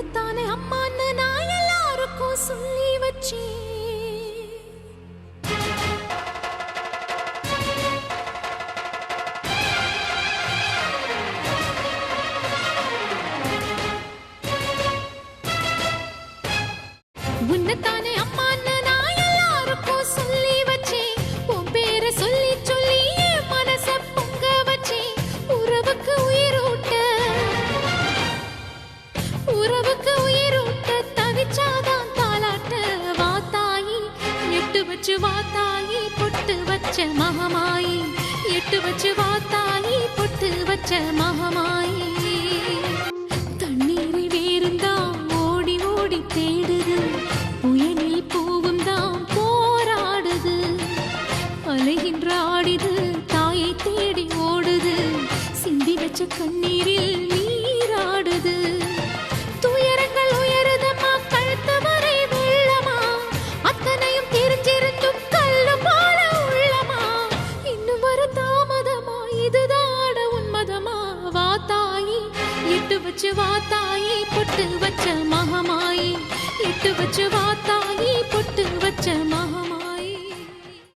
உன்னத்தானே அம்மான்னு நான் எல்லாருக்கும் சொல்லி வச்சேன். உன்னத்தானே அம்மான்னு நான் எல்லாருக்கும் சொல்லி வச்சேன். உன் பேரை சொல்லி சொல்லி என் மனச பொங்க வச்சேன். உறவுக்கு உயிரூட்ட தவிச்சாதான் தாலாட்ட. வாத்தாயி எட்டு வச்சு வாத்தாயி பொட்டு வச்ச மகமாயி. எட்டு வச்சு வாத்தாயி பொட்டு வச்ச மகமாயி. தண்ணீரை வேறுந்தான் ஓடி ஓடி தேடுது. புயலில் பூவும் தான் போராடுது. அலைகின்ற ஆடிது தாயை தேடி ஓடுது. சிந்தி வச்ச கண்ணீரில் நீராடுது. துயரங்கள் உயருதம்மா கழுத்து வரை வெள்ளமா. அத்தனையும் தெரிஞ்சிருந்தும் கல்லு போல உள்ளமா. இன்னும் வர தாமதமா இதுதாட உன்மதமா. வாத்தாயி எட்டு வச்சு வாத்தாயி பொட்டு வச்ச